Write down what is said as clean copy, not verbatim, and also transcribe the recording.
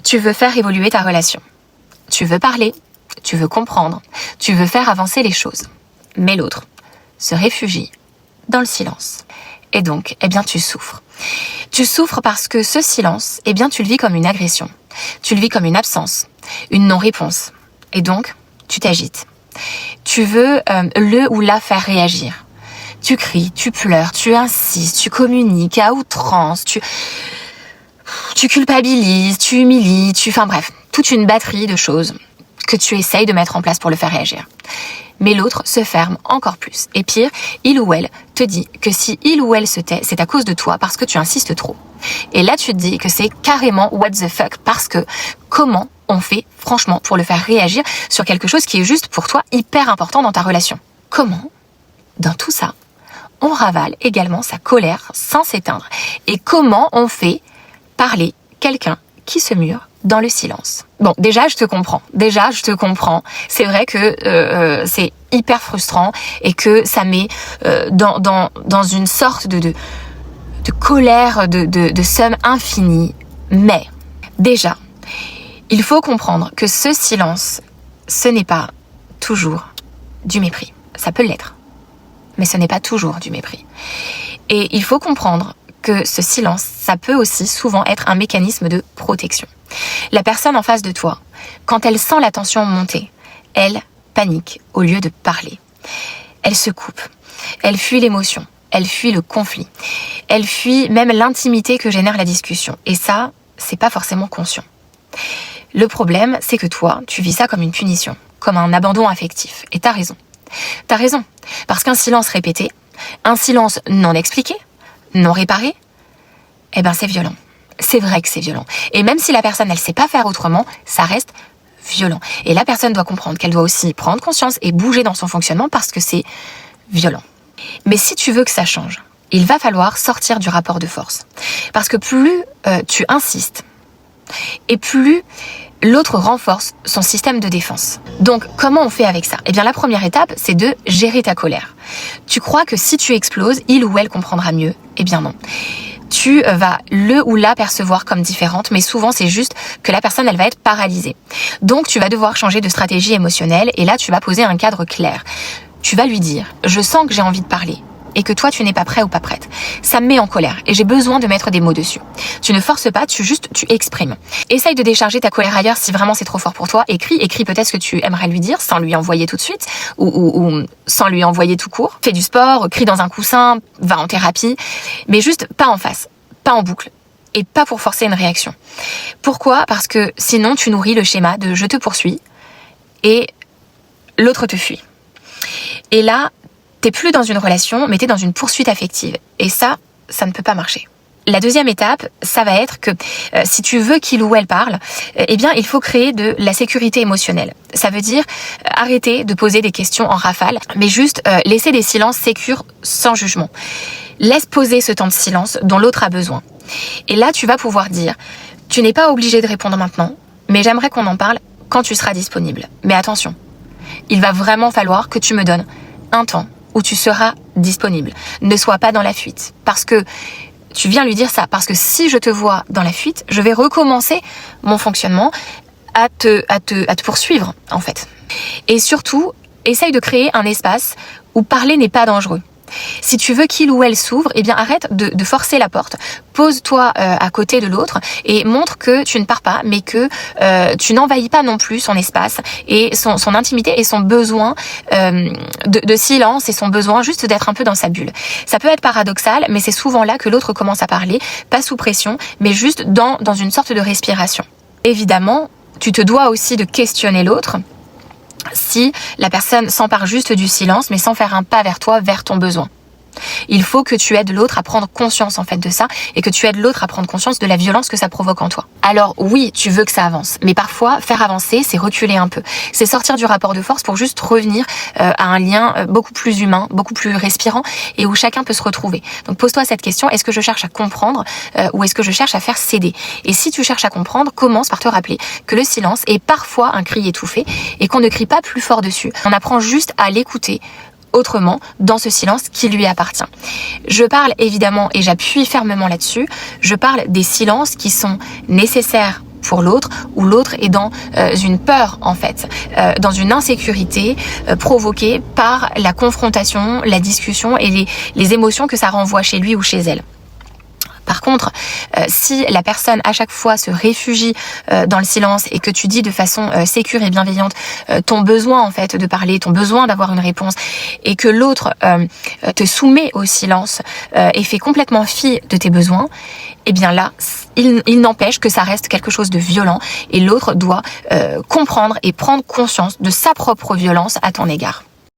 Tu veux faire évoluer ta relation. Tu veux parler, tu veux comprendre, tu veux faire avancer les choses. Mais l'autre se réfugie dans le silence. Et donc, tu souffres. Tu souffres parce que ce silence, tu le vis comme une agression. Tu le vis comme une absence, une non-réponse. Et donc, tu t'agites. Tu veux le ou la faire réagir. Tu cries, tu pleures, tu insistes, tu communiques à outrance, tu culpabilises, tu humilies, bref, toute une batterie de choses que tu essayes de mettre en place pour le faire réagir. Mais l'autre se ferme encore plus. Et pire, il ou elle te dit que si il ou elle se tait, c'est à cause de toi parce que tu insistes trop. Et là, tu te dis que c'est carrément what the fuck parce que comment on fait franchement pour le faire réagir sur quelque chose qui est juste pour toi hyper important dans ta relation? Comment, dans tout ça, on ravale également sa colère sans s'éteindre? Et comment on fait parler quelqu'un qui se mure dans le silence? Bon, déjà, je te comprends. C'est vrai que c'est hyper frustrant et que ça met dans une sorte de colère, de somme infinie. Mais, déjà, il faut comprendre que ce silence, ce n'est pas toujours du mépris. Ça peut l'être, mais ce n'est pas toujours du mépris. Et il faut comprendre que ce silence, ça peut aussi souvent être un mécanisme de protection. La personne en face de toi, quand elle sent la tension monter, elle panique au lieu de parler. Elle se coupe, elle fuit l'émotion, elle fuit le conflit, elle fuit même l'intimité que génère la discussion. Et ça, c'est pas forcément conscient. Le problème, c'est que toi, tu vis ça comme une punition, comme un abandon affectif. Et t'as raison. T'as raison. Parce qu'un silence répété, un silence non expliqué, non réparé, c'est violent. C'est vrai que c'est violent. Et même si la personne, elle sait pas faire autrement, ça reste violent. Et la personne doit comprendre qu'elle doit aussi prendre conscience et bouger dans son fonctionnement parce que c'est violent. Mais si tu veux que ça change, il va falloir sortir du rapport de force. Parce que plus tu insistes, et plus l'autre renforce son système de défense. Donc, comment on fait avec ça? La première étape, c'est de gérer ta colère. Tu crois que si tu exploses, il ou elle comprendra mieux? Non. Tu vas le ou la percevoir comme différente, mais souvent c'est juste que la personne, elle va être paralysée. Donc, tu vas devoir changer de stratégie émotionnelle et là, tu vas poser un cadre clair. Tu vas lui dire, je sens que j'ai envie de parler et que toi, tu n'es pas prêt ou pas prête. Ça me met en colère et j'ai besoin de mettre des mots dessus. Tu ne forces pas, tu exprimes. Essaye de décharger ta colère ailleurs si vraiment c'est trop fort pour toi. Écris peut-être ce que tu aimerais lui dire sans lui envoyer tout de suite ou sans lui envoyer tout court. Fais du sport, crie dans un coussin, va en thérapie, mais juste pas en face, pas en boucle et pas pour forcer une réaction. Pourquoi? Parce que sinon, tu nourris le schéma de je te poursuis et l'autre te fuit. Et là, t'es plus dans une relation, mais t'es dans une poursuite affective. Et ça ne peut pas marcher. La deuxième étape, ça va être que si tu veux qu'il ou elle parle, il faut créer de la sécurité émotionnelle. Ça veut dire arrêter de poser des questions en rafale, mais juste laisser des silences sécures sans jugement. Laisse poser ce temps de silence dont l'autre a besoin. Et là, tu vas pouvoir dire, tu n'es pas obligé de répondre maintenant, mais j'aimerais qu'on en parle quand tu seras disponible. Mais attention, il va vraiment falloir que tu me donnes un temps où tu seras disponible. Ne sois pas dans la fuite. Parce que tu viens lui dire ça. Parce que si je te vois dans la fuite, je vais recommencer mon fonctionnement à te poursuivre, en fait. Et surtout, essaye de créer un espace où parler n'est pas dangereux. Si tu veux qu'il ou elle s'ouvre, arrête de forcer la porte. Pose-toi à côté de l'autre et montre que tu ne pars pas, mais que tu n'envahis pas non plus son espace et son intimité et son besoin de silence et son besoin juste d'être un peu dans sa bulle. Ça peut être paradoxal, mais c'est souvent là que l'autre commence à parler, pas sous pression, mais juste dans une sorte de respiration. Évidemment, tu te dois aussi de questionner l'autre. Si la personne s'empare juste du silence, mais sans faire un pas vers toi, vers ton besoin. Il faut que tu aides l'autre à prendre conscience en fait de ça et que tu aides l'autre à prendre conscience de la violence que ça provoque en toi. Alors oui, tu veux que ça avance, mais parfois faire avancer, c'est reculer un peu. C'est sortir du rapport de force pour juste revenir à un lien beaucoup plus humain, beaucoup plus respirant et où chacun peut se retrouver. Donc pose-toi cette question, est-ce que je cherche à comprendre ou est-ce que je cherche à faire céder? Et si tu cherches à comprendre, commence par te rappeler que le silence est parfois un cri étouffé et qu'on ne crie pas plus fort dessus. On apprend juste à l'écouter autrement dans ce silence qui lui appartient. Je parle évidemment, et j'appuie fermement là-dessus, je parle des silences qui sont nécessaires pour l'autre, ou l'autre est dans une peur en fait, dans une insécurité provoquée par la confrontation, la discussion et les émotions que ça renvoie chez lui ou chez elle. Par contre, si la personne à chaque fois se réfugie dans le silence et que tu dis de façon sécure et bienveillante ton besoin en fait de parler, ton besoin d'avoir une réponse, et que l'autre te soumet au silence et fait complètement fi de tes besoins, eh bien là, il n'empêche que ça reste quelque chose de violent et l'autre doit comprendre et prendre conscience de sa propre violence à ton égard.